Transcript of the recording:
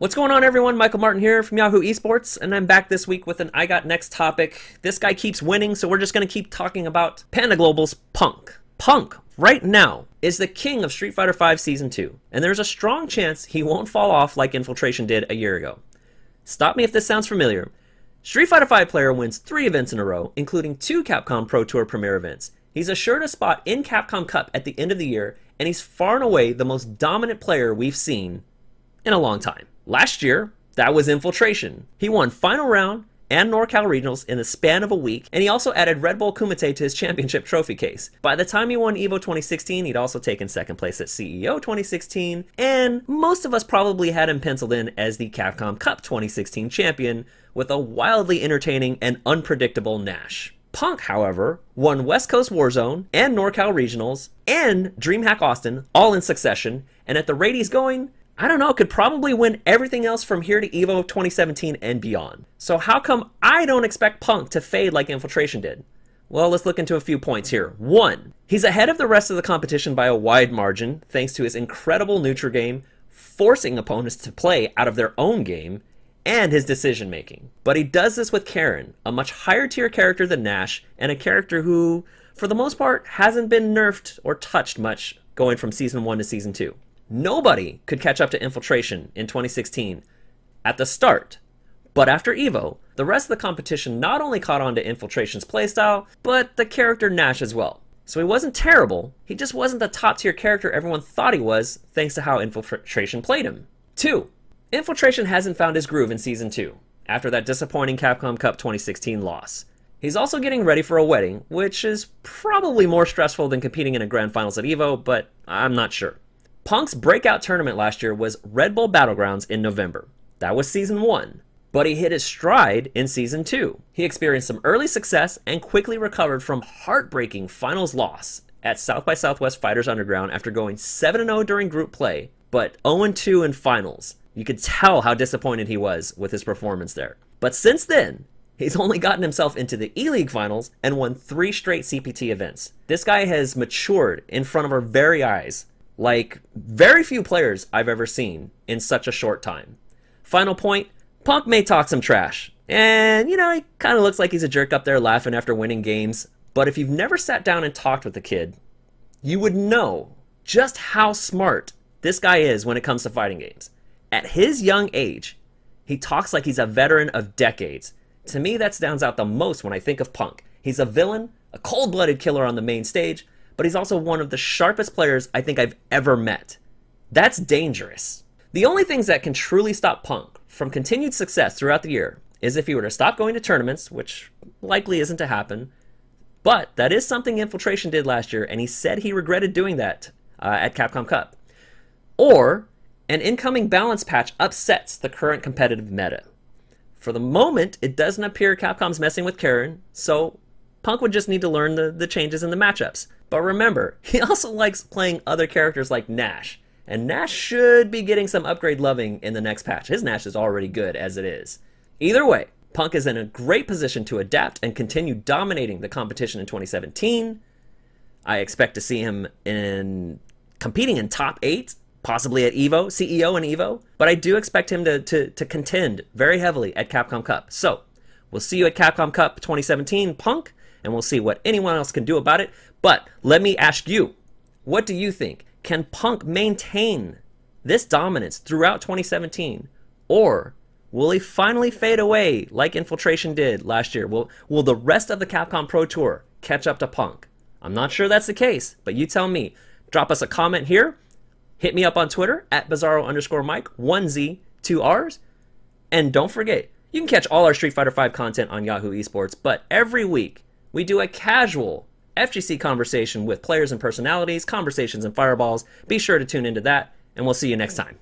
What's going on, everyone? Michael Martin here from Yahoo Esports, and I'm back this week with an I Got Next topic. This guy keeps winning, so we're just going to keep talking about Panda Global's Punk. Punk, right now, is the king of Street Fighter V Season 2, and there's a strong chance he won't fall off like Infiltration did a year ago. Stop me if this sounds familiar. Street Fighter V player wins 3 events in a row, including 2 Capcom Pro Tour Premier events. He's assured a spot in Capcom Cup at the end of the year, and he's far and away the most dominant player we've seen in a long time. Last year, that was Infiltration. He won Final Round and NorCal Regionals in the span of a week, and he also added Red Bull Kumite to his championship trophy case. By the time he won EVO 2016, he'd also taken second place at CEO 2016, and most of us probably had him penciled in as the Capcom Cup 2016 champion, with a wildly entertaining and unpredictable Nash. Punk, however, won West Coast Warzone and NorCal Regionals and DreamHack Austin all in succession, and at the rate he's going, I don't know, could probably win everything else from here to EVO 2017 and beyond. So how come I don't expect Punk to fade like Infiltration did? Well, let's look into a few points here. 1, he's ahead of the rest of the competition by a wide margin thanks to his incredible neutral game, forcing opponents to play out of their own game, and his decision making. But he does this with Karen, a much higher tier character than Nash, and a character who, for the most part, hasn't been nerfed or touched much going from Season 1 to Season 2. Nobody could catch up to Infiltration in 2016 at the start, but after EVO, the rest of the competition not only caught on to Infiltration's playstyle, but the character Nash as well. So he wasn't terrible, he just wasn't the top tier character everyone thought he was thanks to how Infiltration played him. 2. Infiltration hasn't found his groove in Season 2, after that disappointing Capcom Cup 2016 loss. He's also getting ready for a wedding, which is probably more stressful than competing in a Grand Finals at EVO, but I'm not sure. Punk's breakout tournament last year was Red Bull Battlegrounds in November. That was Season 1. But he hit his stride in Season 2. He experienced some early success and quickly recovered from heartbreaking finals loss at South by Southwest Fighters Underground after going 7-0 during group play, but 0-2 in finals. You could tell how disappointed he was with his performance there. But since then, he's only gotten himself into the E-League finals and won 3 straight CPT events. This guy has matured in front of our very eyes, like very few players I've ever seen in such a short time. Final point, Punk may talk some trash. And, you know, he kind of looks like he's a jerk up there laughing after winning games. But if you've never sat down and talked with the kid, you would know just how smart this guy is when it comes to fighting games. At his young age, he talks like he's a veteran of decades. To me, that stands out the most when I think of Punk. He's a villain, a cold-blooded killer on the main stage, but he's also one of the sharpest players I think I've ever met. That's dangerous. The only things that can truly stop Punk from continued success throughout the year is if he were to stop going to tournaments, which likely isn't to happen, but that is something Infiltration did last year, and he said he regretted doing that at Capcom Cup. Or an incoming balance patch upsets the current competitive meta. For the moment, it doesn't appear Capcom's messing with Karen, so Punk would just need to learn the changes in the matchups. But remember, he also likes playing other characters like Nash, and Nash should be getting some upgrade loving in the next patch. His Nash is already good as it is. Either way, Punk is in a great position to adapt and continue dominating the competition in 2017. I expect to see him competing in top 8, possibly at EVO, CEO and EVO, but I do expect him to contend very heavily at Capcom Cup. So, we'll see you at Capcom Cup 2017, Punk, and we'll see what anyone else can do about it. But let me ask you, what do you think? Can Punk maintain this dominance throughout 2017? Or will he finally fade away like Infiltration did last year? Will the rest of the Capcom Pro Tour catch up to Punk? I'm not sure that's the case, but you tell me. Drop us a comment here. Hit me up on Twitter at Bizarro_Mike, 1Z, 2 Rs. And don't forget, you can catch all our Street Fighter V content on Yahoo Esports, but every week we do a casual FGC conversation with players and personalities, conversations and fireballs. Be sure to tune into that, and we'll see you next time.